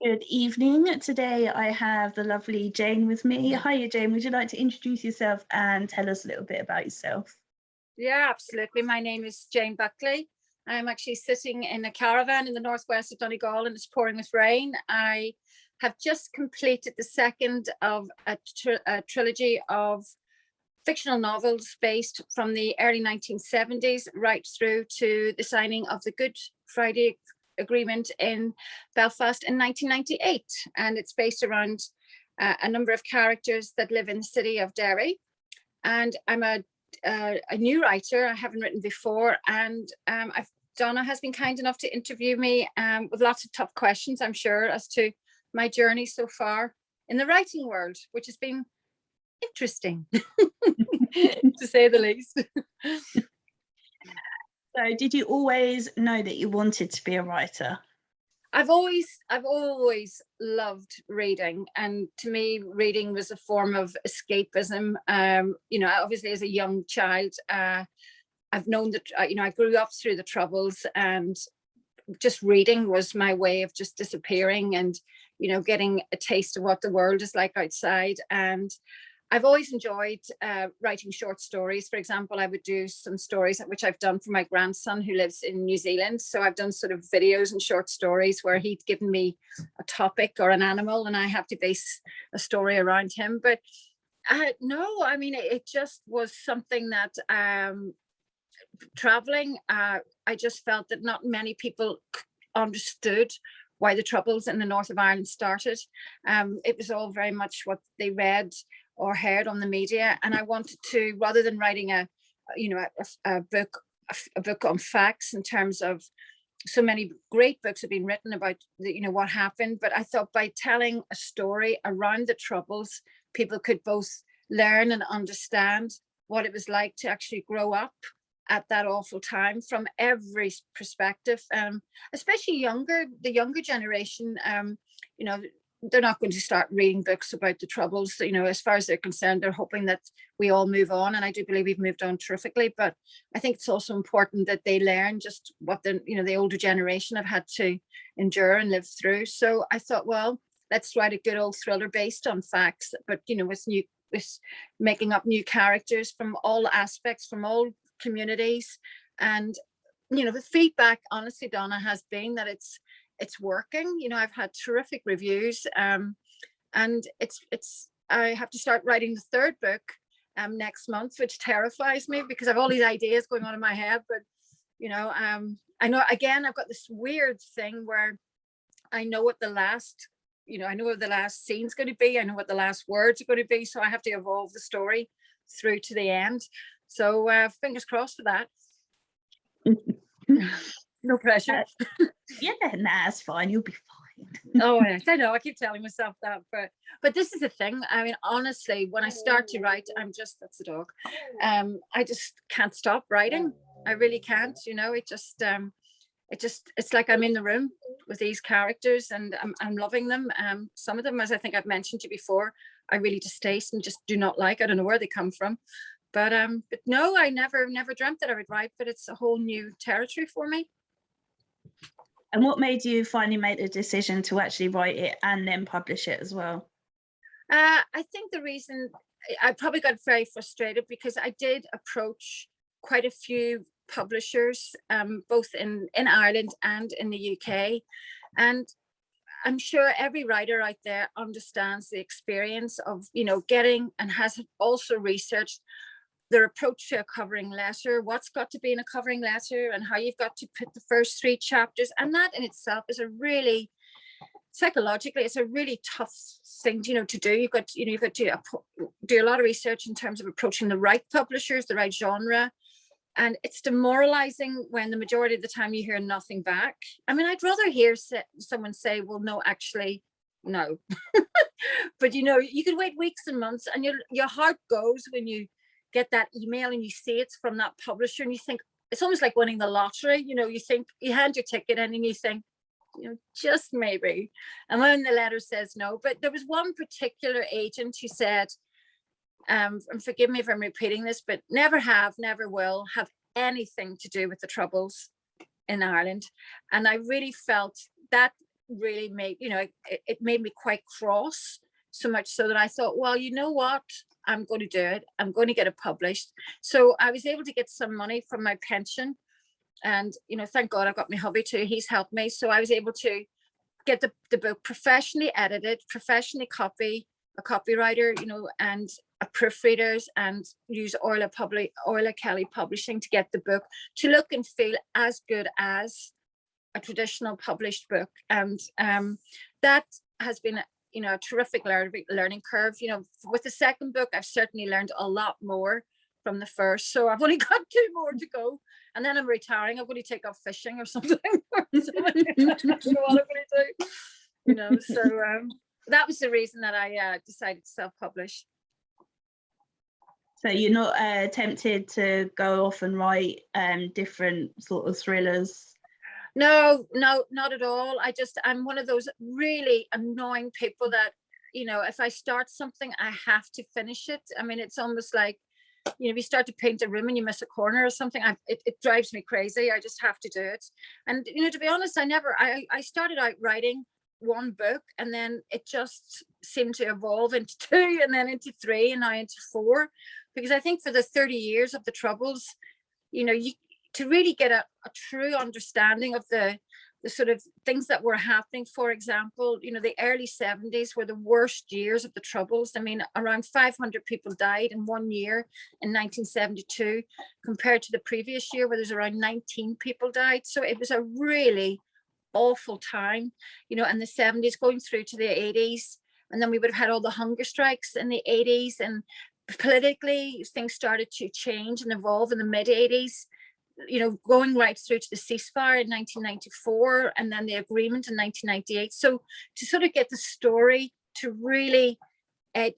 Good evening. Today I have the lovely Jane with me. Hiya, Jane. Would you like to introduce yourself and tell us a little bit about yourself? Yeah, absolutely. My name is Jane Buckley. I'm actually sitting in a caravan in the northwest of Donegal and it's pouring with rain. I have just completed the second of a trilogy of fictional novels based from the early 1970s right through to the signing of the Good Friday Agreement in Belfast in 1998. And it's based around a number of characters that live in the city of Derry. And I'm a new writer. I haven't written before, and Donna has been kind enough to interview me with lots of tough questions, I'm sure, as to my journey so far in the writing world, which has been interesting, to say the least. So, did you always know that you wanted to be a writer? I've always loved reading, and to me, reading was a form of escapism. Obviously, as a young child, I've known that I grew up through the Troubles, and just reading was my way of just disappearing and getting a taste of what the world is like outside. And I've always enjoyed writing short stories. For example, I would do some stories which I've done for my grandson who lives in New Zealand. So I've done sort of videos and short stories where he'd given me a topic or an animal and I have to base a story around him. But no, I mean, it just was something that traveling, I just felt that not many people understood why the Troubles in the north of Ireland started. It was all very much what they read or heard on the media, and I wanted to, rather than writing a book on facts, in terms of so many great books have been written about what happened, but I thought by telling a story around the Troubles, people could both learn and understand what it was like to actually grow up at that awful time from every perspective, especially the younger generation. You know, they're not going to start reading books about the Troubles. As far as they're concerned, they're hoping that we all move on, and I do believe we've moved on terrifically. But I think it's also important that they learn just what the older generation have had to endure and live through. So I thought, well, let's write a good old thriller based on facts, but with making up new characters from all aspects, from all communities. And the feedback, honestly, Donna, has been that it's working. I've had terrific reviews, and it's I have to start writing the third book next month, which terrifies me because I have all these ideas going on in my head. But I know, again, I've got this weird thing where I know what the last I know what the last scene's going to be. I know what the last words are going to be. So I have to evolve the story through to the end. So fingers crossed for that. No pressure. Yeah, nah, it's fine. You'll be fine. Oh, yes, I know. I keep telling myself that, but this is the thing. I mean, honestly, when I start to write, that's the dog. I just can't stop writing. I really can't. It's like I'm in the room with these characters and I'm loving them. Some of them, as I think I've mentioned to you before, I really distaste and just do not like. I don't know where they come from. But no, I never dreamt that I would write, but it's a whole new territory for me. And what made you finally make the decision to actually write it and then publish it as well? I think the reason I probably got very frustrated because I did approach quite a few publishers, both in Ireland and in the UK. And I'm sure every writer out there understands the experience of, getting, and has also researched their approach to a covering letter, what's got to be in a covering letter, and how you've got to put the first 3 chapters. And that in itself is psychologically, it's a really tough thing, to do. You've got to do a lot of research in terms of approaching the right publishers, the right genre. And it's demoralizing when the majority of the time you hear nothing back. I mean, I'd rather hear someone say, well, no, actually, no. But, you could wait weeks and months, and your heart goes when you get that email and you see it's from that publisher, and you think it's almost like winning the lottery. You think you hand your ticket in and you think, just maybe. And when the letter says no, but there was one particular agent who said, and forgive me if I'm repeating this, but never will have anything to do with the Troubles in Ireland. And I really felt that really made, it made me quite cross, so much so that I thought, well, you know what, I'm going to do it, I'm going to get it published. So I was able to get some money from my pension, and thank God I've got my hubby too, he's helped me. So I was able to get the book professionally edited, professionally a copywriter, and a proofreaders, and use Orla Kelly Publishing to get the book to look and feel as good as a traditional published book. And that has been a terrific learning curve. With the second book, I've certainly learned a lot more from the first, so I've only got 2 more to go, and then I'm retiring. I'm going to take up fishing or something. I'm not sure what I'm going to do. So that was the reason that I decided to self-publish. So you're not tempted to go off and write different sort of thrillers? No, not at all. I'm one of those really annoying people that, if I start something, I have to finish it. I mean, it's almost like, if you start to paint a room and you miss a corner or something, it drives me crazy. I just have to do it. And, to be honest, I started out writing one book, and then it just seemed to evolve into 2, and then into 3, and now into 4. Because I think for the 30 years of the Troubles, to really get a true understanding of the sort of things that were happening. For example, the early 70s were the worst years of the Troubles. I mean, around 500 people died in 1 year in 1972, compared to the previous year where there's around 19 people died. So it was a really awful time, and the 70s going through to the 80s. And then we would have had all the hunger strikes in the 80s, and politically things started to change and evolve in the mid 80s, going right through to the ceasefire in 1994, and then the agreement in 1998. So to sort of get the story to really, and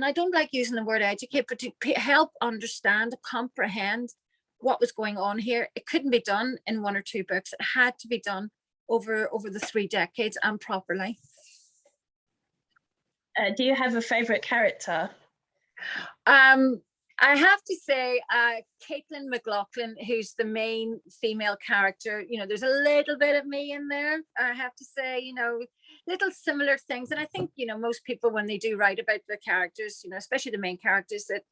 I don't like using the word educate, but to help understand, comprehend what was going on here, it couldn't be done in 1 or 2 books. It had to be done over the 3 decades, and properly. Do you have a favorite character? I have to say, Caitlin McLaughlin, who's the main female character, there's a little bit of me in there, I have to say, little similar things. And I think, most people, when they do write about the characters, especially the main characters, that,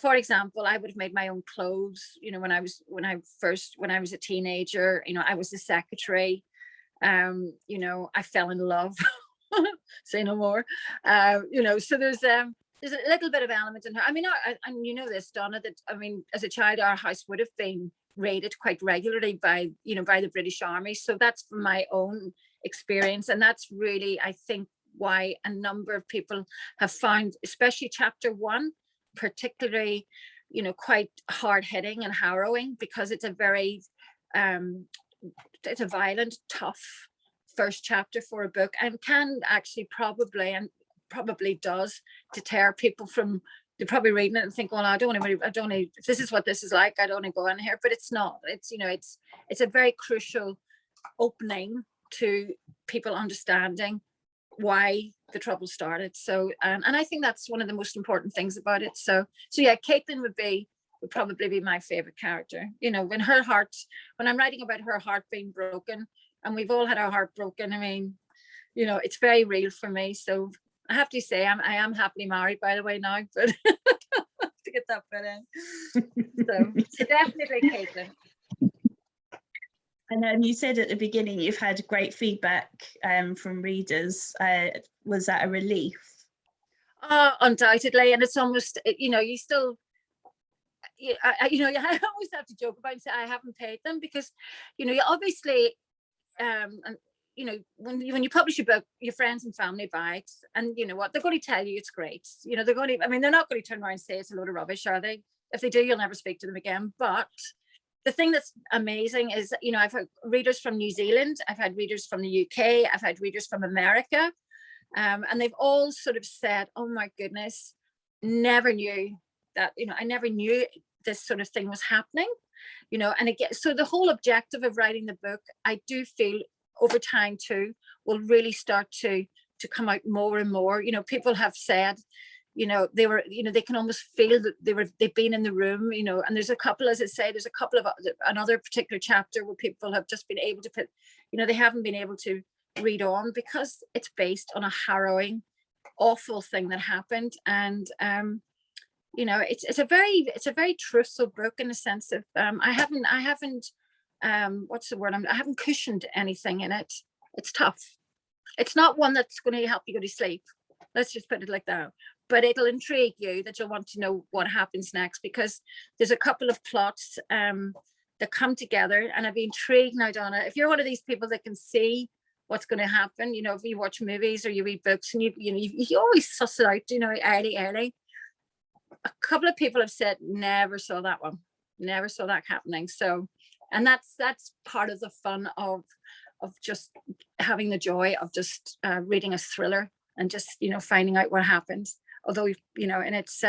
for example, I would have made my own clothes, when I was a teenager, I was the secretary, I fell in love, say no more, so there's a little bit of element in her. I mean, and this, Donna, that, I mean, as a child, our house would have been raided quite regularly by the British Army. So that's from my own experience. And that's really, I think, why a number of people have found, especially chapter 1, particularly, quite hard hitting and harrowing, because it's a very, it's a violent, tough first chapter for a book, and can actually probably does deter people from, they're probably reading it and think, well, I don't if this is what this is like, I don't want to go in here. But it's not. It's it's a very crucial opening to people understanding why the Trouble started. So and I think that's one of the most important things about it. So yeah, Caitlin would probably be my favorite character. When I'm writing about her heart being broken, and we've all had our heart broken, I mean, it's very real for me. So I have to say, I am happily married, by the way, now, but to get that bit in. So definitely Caitlin. And you said at the beginning you've had great feedback from readers. Was that a relief? Undoubtedly, and it's almost, you still, I always have to joke about and say I haven't paid them, because, you obviously, and when you publish a book, your friends and family buy it, and you know what, they're going to tell you it's great. They're not going to turn around and say it's a load of rubbish, are they? If they do, you'll never speak to them again. But the thing that's amazing is, I've had readers from New Zealand, I've had readers from the UK, I've had readers from America, and they've all sort of said, oh my goodness, never knew that, I never knew this sort of thing was happening, and again, so the whole objective of writing the book, I do feel over time too, will really start to come out more and more. People have said, they can almost feel that they've been in the room, and there's a couple, as I say, there's a couple of another particular chapter where people have just been able to put, they haven't been able to read on, because it's based on a harrowing, awful thing that happened. And it's a very truthful book, in the sense of I haven't what's the word, I haven't cushioned anything in it. It's tough. It's not one that's going to help you go to sleep, let's just put it like that, but it'll intrigue you, that you'll want to know what happens next, because there's a couple of plots that come together, and I'd be intrigued now, Donna, if you're one of these people that can see what's going to happen, if you watch movies or you read books, and you always suss it out, early. A couple of people have said never saw that one, never saw that happening. So, and that's part of the fun of just having the joy of just reading a thriller, and just finding out what happens. Although and it's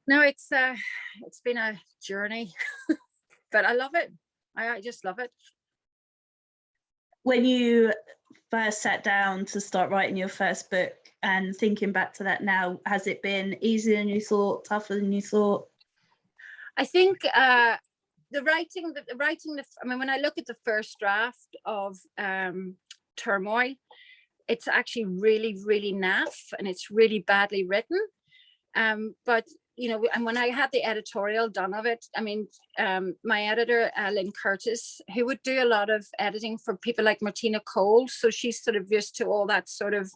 it's been a journey, but I love it. I just love it. When you first sat down to start writing your first book, and thinking back to that now, has it been easier than you thought, tougher than you thought? I think the writing, I mean, when I look at the first draft of Turmoil, it's actually really, really naff, and it's really badly written. But and when I had the editorial done of it, I mean, my editor, Lynn Curtis, who would do a lot of editing for people like Martina Cole, so she's sort of used to all that sort of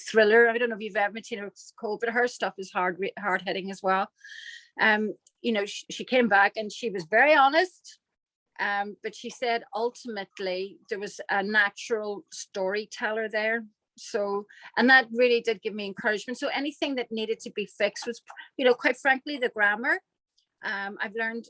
thriller. I don't know if you've ever Martina Cole, but her stuff is hard hitting as well. She came back and she was very honest, but she said ultimately there was a natural storyteller there. So, and that really did give me encouragement. So anything that needed to be fixed was, quite frankly, the grammar. I've learned,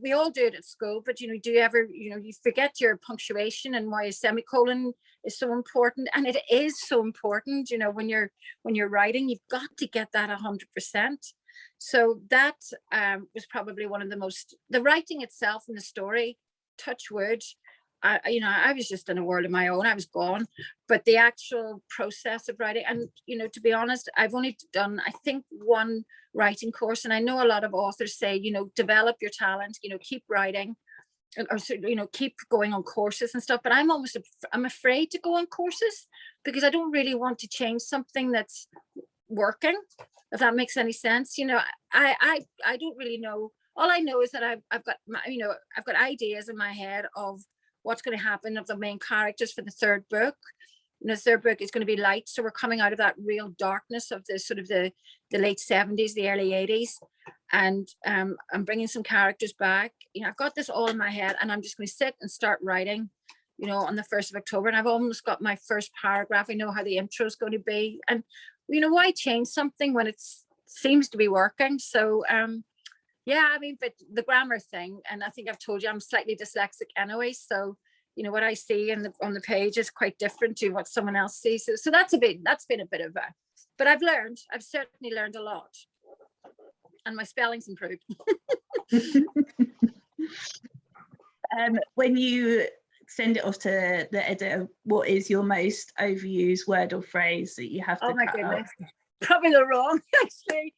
we all do it at school, but do you ever, you forget your punctuation and why a semicolon is so important. And it is so important, when you're writing, you've got to get that 100%. So that was probably one of the writing itself and the story, touch wood, I was just in a world of my own. I was gone, but the actual process of writing, and to be honest, I've only done, I think, one writing course, and I know a lot of authors say, develop your talent, keep writing, or keep going on courses and stuff. But I'm afraid to go on courses, because I don't really want to change something that's working, if that makes any sense. I don't really know. All I know is that I've got I've got ideas in my head of what's going to happen, of the main characters for the third book. The third book is going to be light, so we're coming out of that real darkness of the sort of the late 70s, the early 80s, and I'm bringing some characters back. I've got this all in my head, and I'm just going to sit and start writing, on the 1st of October, and I've almost got my first paragraph. I know how the intro is going to be, and why change something when it seems to be working? So yeah, I mean, but the grammar thing, and I think I've told you I'm slightly dyslexic anyway, so what I see on the page is quite different to what someone else sees. So that's been a bit of a, but I've certainly learned a lot, and my spelling's improved. When you send it off to the editor, what is your most overused word or phrase that you have to cut out? Probably the wrong, actually.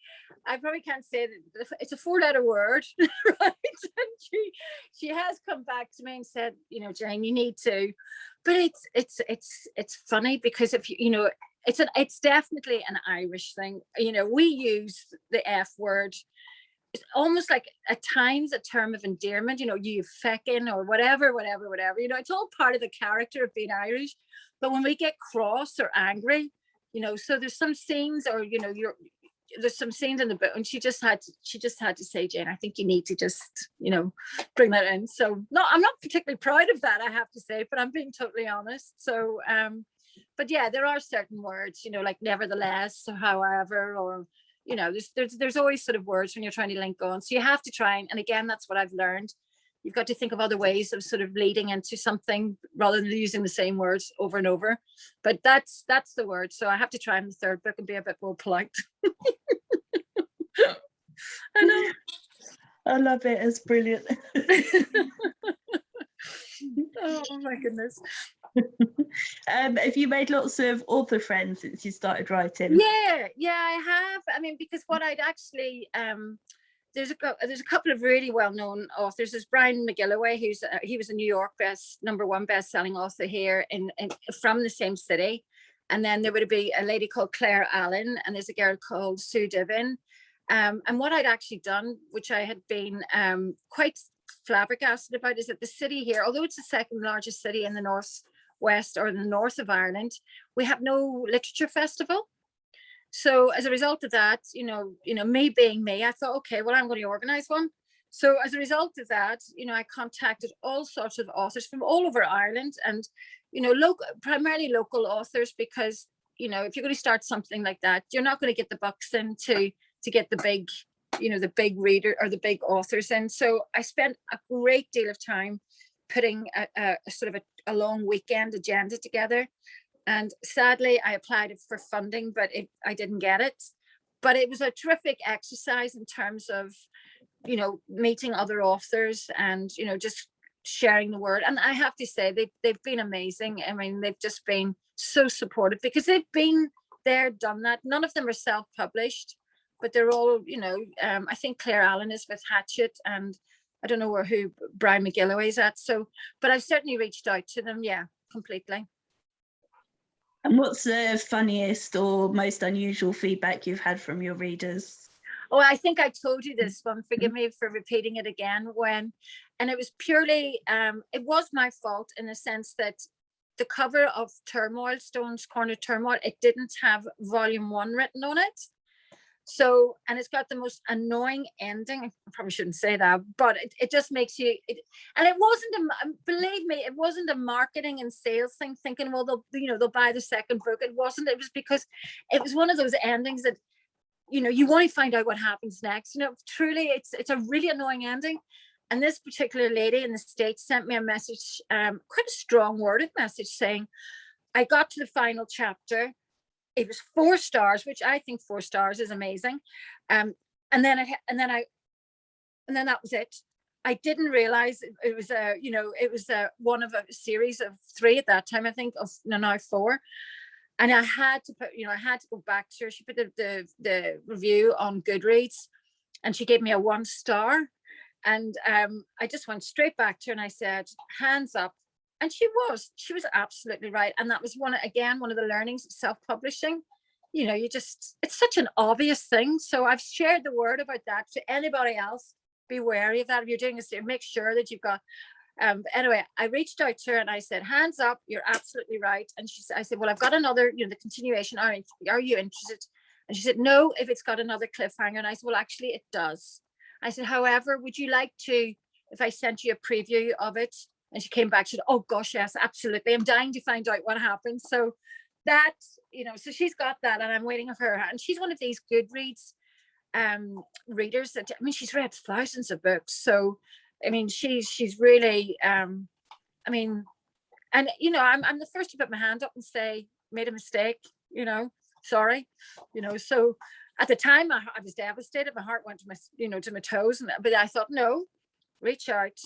I probably can't say it. It's a 4-letter word, right? And she has come back to me and said, Jane, you need to. But it's funny, because if it's definitely an Irish thing. We use the F word. It's almost like at times a term of endearment. You feckin' or whatever. It's all part of the character of being Irish. But when we get cross or angry, so there's some scenes, or there's some scenes in the book, and she just had to say, Jane, I think you need to just bring that in. So no, I'm not particularly proud of that, I have to say, but I'm being totally honest. So but yeah, there are certain words, like nevertheless, or however, or there's always sort of words when you're trying to link on, so you have to try, and again, that's what I've learned. You've got to think of other ways of sort of leading into something rather than using the same words over and over. But that's the word. So I have to try in the third book and be a bit more polite. I know. I love it. It's brilliant. Oh my goodness. Have you made lots of author friends since you started writing? Yeah, I have. I mean, because what I'd actually there's a couple of really well-known authors. There's Brian McGilloway, he was a New York #1 best-selling author here in from the same city. And then there would be a lady called Claire Allen, and there's a girl called Sue Divin. And what I'd actually done, which I had been quite flabbergasted about, is that the city here, although it's the second largest city in the northwest or in the north of Ireland, we have no literature festival. So as a result of that, me being me, I thought, okay, well, I'm going to organize one. So as a result of that, I contacted all sorts of authors from all over Ireland, and, primarily local authors, because, if you're going to start something like that, you're not going to get the bucks in to get the big, the big reader or the big authors in. So I spent a great deal of time putting a sort of a long weekend agenda together. And sadly, I applied for funding, but I didn't get it. But it was a terrific exercise in terms of, meeting other authors and, just sharing the word. And I have to say, they've been amazing. I mean, they've just been so supportive, because they've been there, done that. None of them are self-published, but they're all, I think Claire Allen is with Hatchet, and I don't know who Brian McGilloway is at. So, but I've certainly reached out to them. Yeah, completely. And what's the funniest or most unusual feedback you've had from your readers? Oh, I think I told you this one. Forgive me for repeating it again. And it was purely, it was my fault in the sense that the cover of Turmoil, Stone's Corner Turmoil, it didn't have volume 1 written on it. So, and it's got the most annoying ending. I probably shouldn't say that, but it just makes you, and it wasn't, believe me, it wasn't a marketing and sales thing thinking, well, they'll buy the second book. It wasn't, it was because it was one of those endings that, you want to find out what happens next. Truly, it's a really annoying ending. And this particular lady in the States sent me a message, quite a strong worded message, saying, I got to the final chapter. It was 4 stars, which I think 4 stars is amazing. And then that was it. I didn't realize it was one of a series of 3 at that time, I think, of now 4. And I had to go back to her. She put the review on Goodreads, and she gave me a 1 star. And I just went straight back to her and I said, hands up. And she was absolutely right. And that was one of the learnings of self-publishing. It's such an obvious thing. So I've shared the word about that to anybody else. Be wary of that. If you're doing this, make sure that you've got, anyway, I reached out to her and I said, hands up, you're absolutely right. And I said, well, I've got another, the continuation. Are you interested? And she said, no, if it's got another cliffhanger. And I said, well, actually it does. I said, however, would you like to, if I sent you a preview of it? And she came back, she said, oh gosh, yes, absolutely. I'm dying to find out what happens. So that, so she's got that, and I'm waiting for her. And she's one of these Goodreads readers that, she's read thousands of books. So, she's really, and, I'm the first to put my hand up and say, made a mistake, sorry, so at the time I was devastated. My heart went to my, to my toes, but I thought, no, reach out,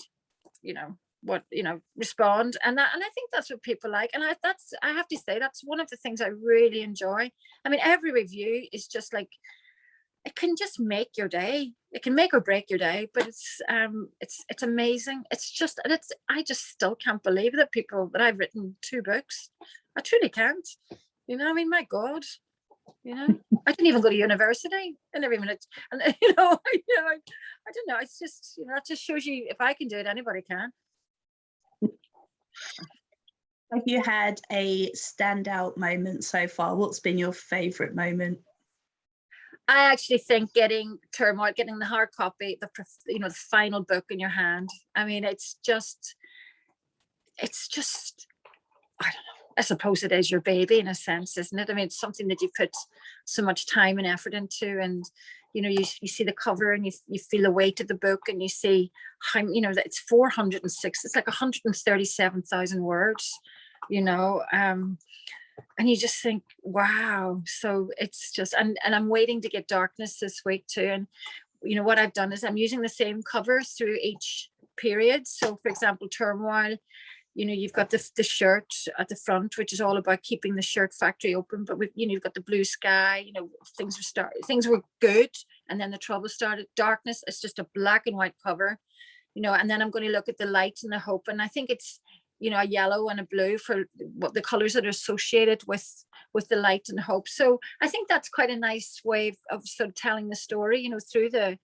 respond. And I think that's what people like. And I have to say, that's one of the things I really enjoy. Every review is just like, it can just make your day. It can make or break your day, but it's amazing. I just still can't believe that I've written 2 books. I truly can't, my God, I didn't even go to university. I never even, and I don't know. It's just, that just shows you, if I can do it, anybody can. Have you had a standout moment so far? What's been your favorite moment? I actually think getting Turmoil, getting the hard copy, the final book in your hand. It's just, I don't know. I suppose it is your baby in a sense, isn't it? It's something that you put so much time and effort into, and you see the cover and you feel the weight of the book, and you see how that it's 406. It's like 137,000 words, and you just think, wow. So it's just, and I'm waiting to get Darkness this week too. And what I've done is I'm using the same cover through each period. So for example, Turmoil, you've got the shirt at the front, which is all about keeping the shirt factory open. But you've got the blue sky. Things were good, and then the trouble started. Darkness. It's just a black and white cover, And then I'm going to look at the light and the hope, and I think it's a yellow and a blue for what the colors that are associated with the light and hope. So I think that's quite a nice way of sort of telling the story, through the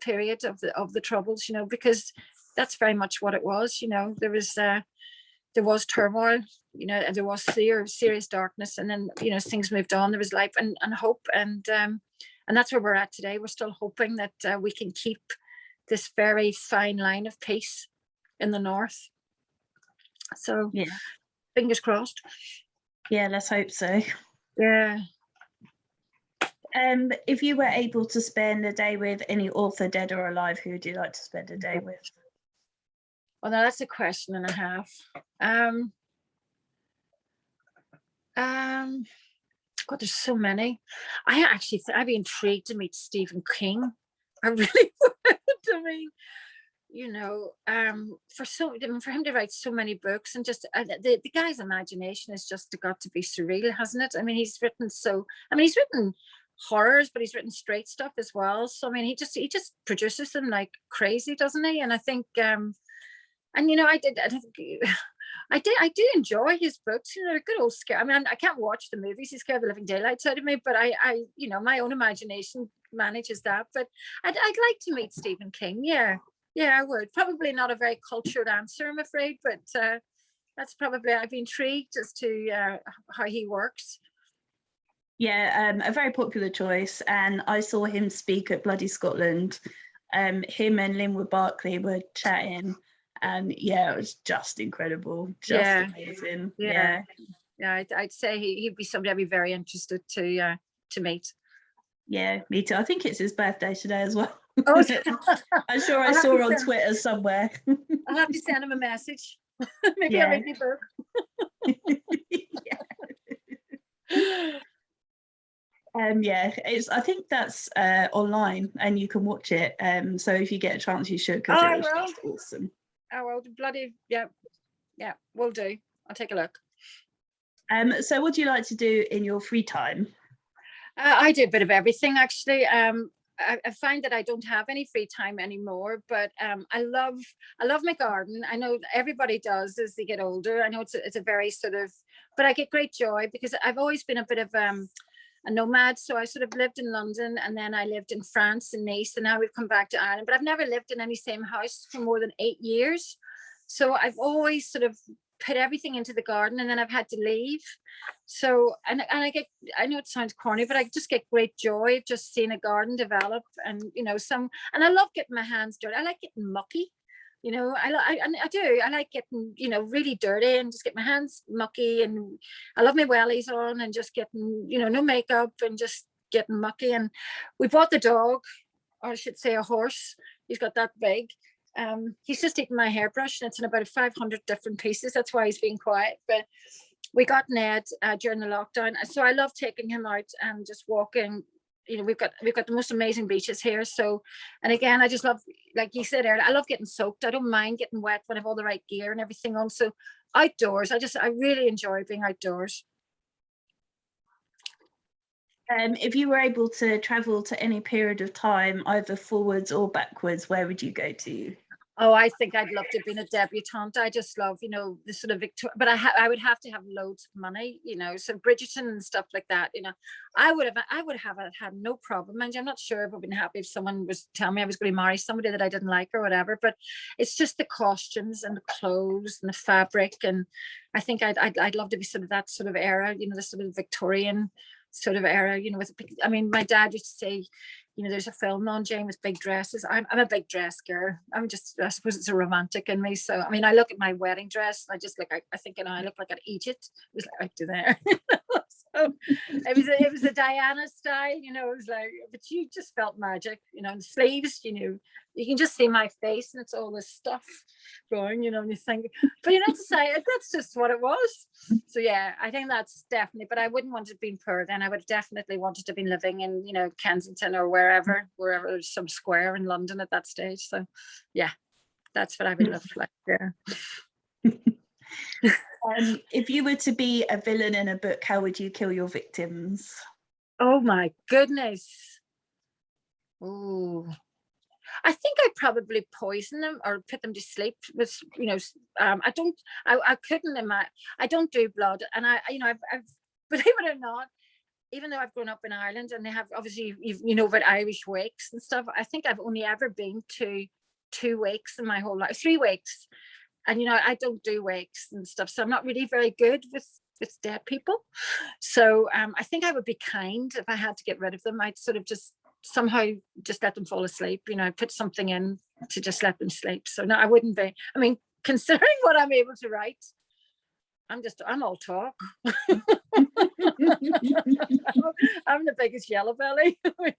period of the troubles, because that's very much what it was. There was turmoil, and there was serious darkness, and then things moved on. There was life and hope, and that's where we're at today. We're still hoping that we can keep this very fine line of peace in the north. So yeah, fingers crossed. Yeah, let's hope so. Yeah. If you were able to spend a day with any author, dead or alive, who would you like to spend a day with? Well, now that's a question and a half. God, there's so many. I'd be intrigued to meet Stephen King. I really would. I mean, for him to write so many books, and just the guy's imagination has just got to be surreal, hasn't it? I mean, he's written horrors, but he's written straight stuff as well. So I mean, he just produces them like crazy, doesn't he? And I think I do enjoy his books. They're a good old scare. I mean, I can't watch the movies. He scared the living daylights out of me, but I my own imagination manages that. But I'd like to meet Stephen King. Yeah, I would. Probably not a very cultured answer, I'm afraid, but that's probably, I'd be intrigued as to how he works. Yeah, a very popular choice. And I saw him speak at Bloody Scotland. Him and Linwood Buckley were chatting. And yeah, it was just incredible, amazing. Yeah, I'd say he'd be somebody I'd be very interested to meet. Yeah, me too. I think it's his birthday today as well. Oh, I'm sure I saw on Twitter somewhere. I'll have to send him a message. Maybe I'll read the book. I think that's online and you can watch it. So if you get a chance, you should, because it was just awesome. Oh well, bloody yeah, we'll do. I'll take a look. So what do you like to do in your free time? I do a bit of everything, actually. I find that I don't have any free time anymore, but I love my garden. I know everybody does as they get older. I know it's a very sort of, but I get great joy because I've always been a bit of a nomad. So I sort of lived in London, and then I lived in France and Nice, and now we've come back to Ireland, but I've never lived in any same house for more than 8 years. So I've always sort of put everything into the garden, and then I've had to leave. So, and I know it sounds corny, but I just get great joy of just seeing a garden develop, and, and I love getting my hands dirty. I like getting mucky. I do. I like getting, really dirty and just get my hands mucky, and I love my wellies on and just getting, no makeup and just getting mucky. And we bought the dog, or I should say a horse. He's got that big. He's just eating my hairbrush, and it's in about 500 different pieces. That's why he's being quiet. But we got Ned during the lockdown, so I love taking him out and just walking. We've got the most amazing beaches here. So, and again, I just love, like you said earlier, I love getting soaked. I don't mind getting wet when I have all the right gear and everything on. So outdoors, I really enjoy being outdoors. If you were able to travel to any period of time, either forwards or backwards, where would you go to? Oh, I think I'd love to have been a debutante. I just love, the sort of but I would have to have loads of money, so Bridgerton and stuff like that, I would have had no problem. And I'm not sure if I would have been happy if someone was telling me I was going to marry somebody that I didn't like or whatever, but it's just the costumes and the clothes and the fabric. And I think I'd love to be sort of that sort of era, the sort of Victorian sort of era, my dad used to say, there's a film on Jane with big dresses. I'm a big dress girl. I suppose it's a romantic in me. So, I look at my wedding dress, and I just I think, I look like I'd eat it. It was like right to there. So it was a Diana style, it was like, but you just felt magic, and the sleeves, you can just see my face, and it's all this stuff going, and you think, but to say that's just what it was. So yeah, I think that's definitely, but I wouldn't want to have been poor then. I would have definitely wanted to have been living in, Kensington or wherever there's some square in London at that stage. So yeah, that's what I would look like there. If you were to be a villain in a book, how would you kill your victims? Oh my goodness. Oh, I think I'd probably poison them or put them to sleep with, I couldn't imagine, I don't do blood. And I've believe it or not, even though I've grown up in Ireland and they have, obviously, you know about Irish wakes and stuff, I think I've only ever been to 2 wakes in my whole life, 3 wakes. And, I don't do wakes and stuff. So I'm not really very good with dead people. So I think I would be kind if I had to get rid of them. I'd sort of just somehow just let them fall asleep, put something in to just let them sleep. So no, I wouldn't be. I mean, considering what I'm able to write, I'm all talk. I'm the biggest yellow belly.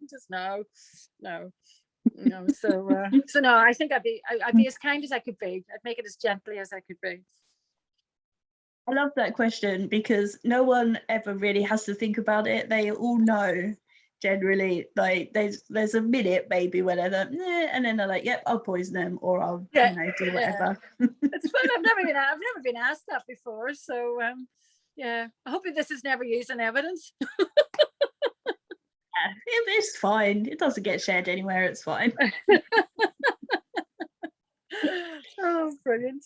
Just no. So no, I think I'd be as kind as I could be. I'd make it as gently as I could be. I love that question because no one ever really has to think about it. They all know generally, like there's a minute maybe where they're like, and then they're like, yep, I'll poison them or I'll do whatever. It's fun. I've never been asked that before. So yeah, I hope this is never used in evidence. It's fine. It doesn't get shared anywhere. It's fine. Oh, brilliant.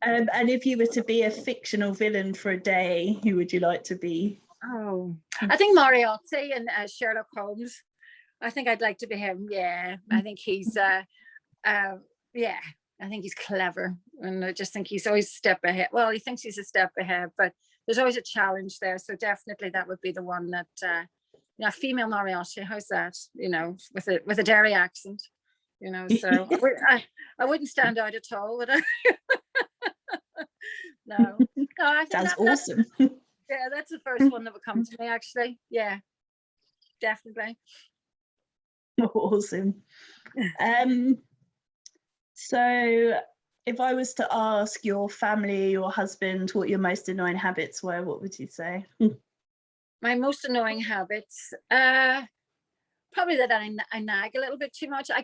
And if you were to be a fictional villain for a day, who would you like to be? Oh, I think Moriarty and Sherlock Holmes. I think I'd like to be him. Yeah, I think he's I think he's clever, and I just think he's always a step ahead. Well, he thinks he's a step ahead, but there's always a challenge there. So definitely that would be the one that female Moriarty. How's that? With a Derry accent. So I wouldn't stand out at all, would I? No, I think that's awesome. That's the first one that would come to me, actually. Yeah, definitely. Awesome. So if I was to ask your family, your husband, what your most annoying habits were, what would you say? My most annoying habits, probably that I nag a little bit too much. I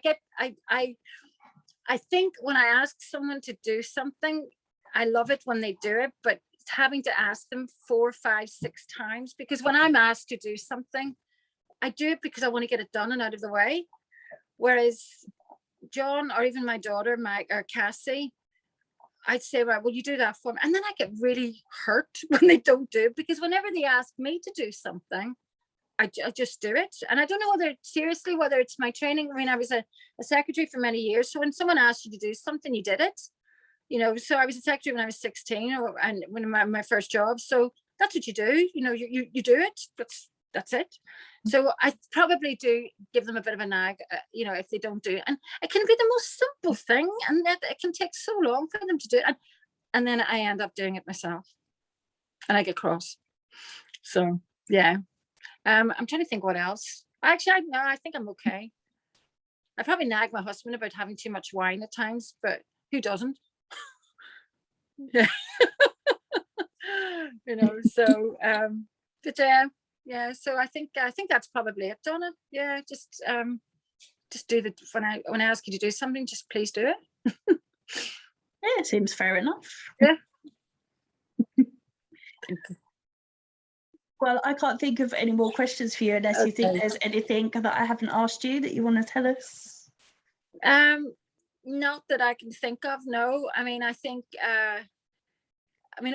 think when I ask someone to do something, I love it when they do it, but having to ask them 4, 5, 6 times, because when I'm asked to do something, I do it because I want to get it done and out of the way. Whereas John or even my daughter, or Cassie, I'd say, right, will you do that for me? And then I get really hurt when they don't do it, because whenever they ask me to do something, I just do it. And I don't know whether it's my training. I mean, I was a secretary for many years. So when someone asked you to do something, you did it. So I was a secretary when I was 16, and when my first job. So that's what you do. You do it. That's it. So I probably do give them a bit of a nag, if they don't do it. And it can be the most simple thing, and that it can take so long for them to do it. And then I end up doing it myself, and I get cross. So yeah. I'm trying to think what else. Actually, I think I'm okay. I probably nag my husband about having too much wine at times, but who doesn't? Yeah. So but so I think that's probably it, Donna. Yeah, just do when I ask you to do something, just please do it. Yeah, it seems fair enough. Yeah. Well, I can't think of any more questions for you unless you think there's anything that I haven't asked you that you want to tell us. Not that I can think of. No, I mean, I think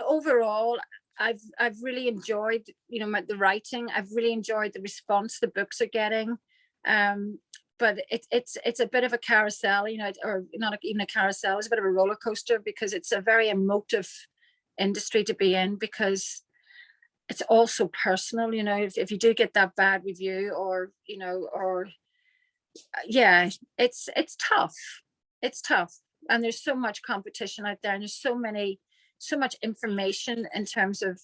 overall, I've really enjoyed the writing. I've really enjoyed the response the books are getting. But it's a bit of a carousel, or not even a carousel. It's a bit of a roller coaster, because it's a very emotive industry to be in, because it's also personal. If you do get that bad review, or it's tough. It's tough, and there's so much competition out there, and there's so much information in terms of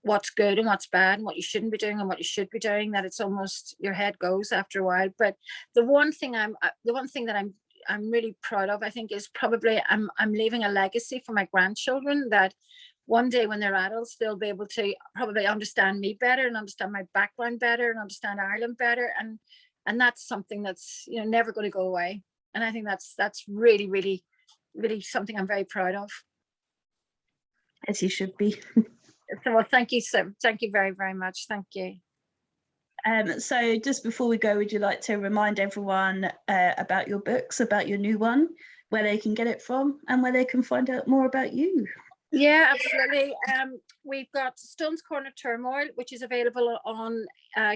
what's good and what's bad, and what you shouldn't be doing and what you should be doing, that it's almost your head goes after a while. But the one thing that I'm really proud of, I think, is probably I'm leaving a legacy for my grandchildren, that one day when they're adults, they'll be able to probably understand me better and understand my background better and understand Ireland better. And that's something that's never going to go away. And I think that's really, really, really something I'm very proud of. As you should be. So, well, thank you very, very much. Thank you. So just before we go, would you like to remind everyone about your books, about your new one, where they can get it from and where they can find out more about you? Yeah, absolutely. We've got Stone's Corner Turmoil, which is available on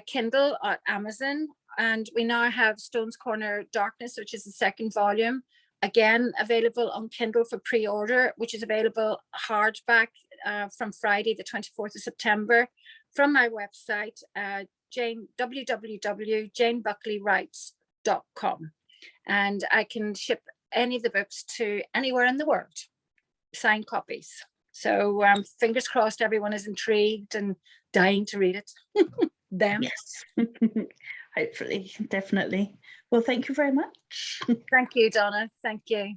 Kindle at Amazon. And we now have Stone's Corner Darkness, which is the second volume, again available on Kindle for pre-order, which is available hardback from Friday, the 24th of September, from my website, www.janebuckleyWrites.com. And I can ship any of the books to anywhere in the world, signed copies. So fingers crossed everyone is intrigued and dying to read it. Them. Yes, hopefully, definitely. Well, thank you very much. Thank you, Donna. Thank you.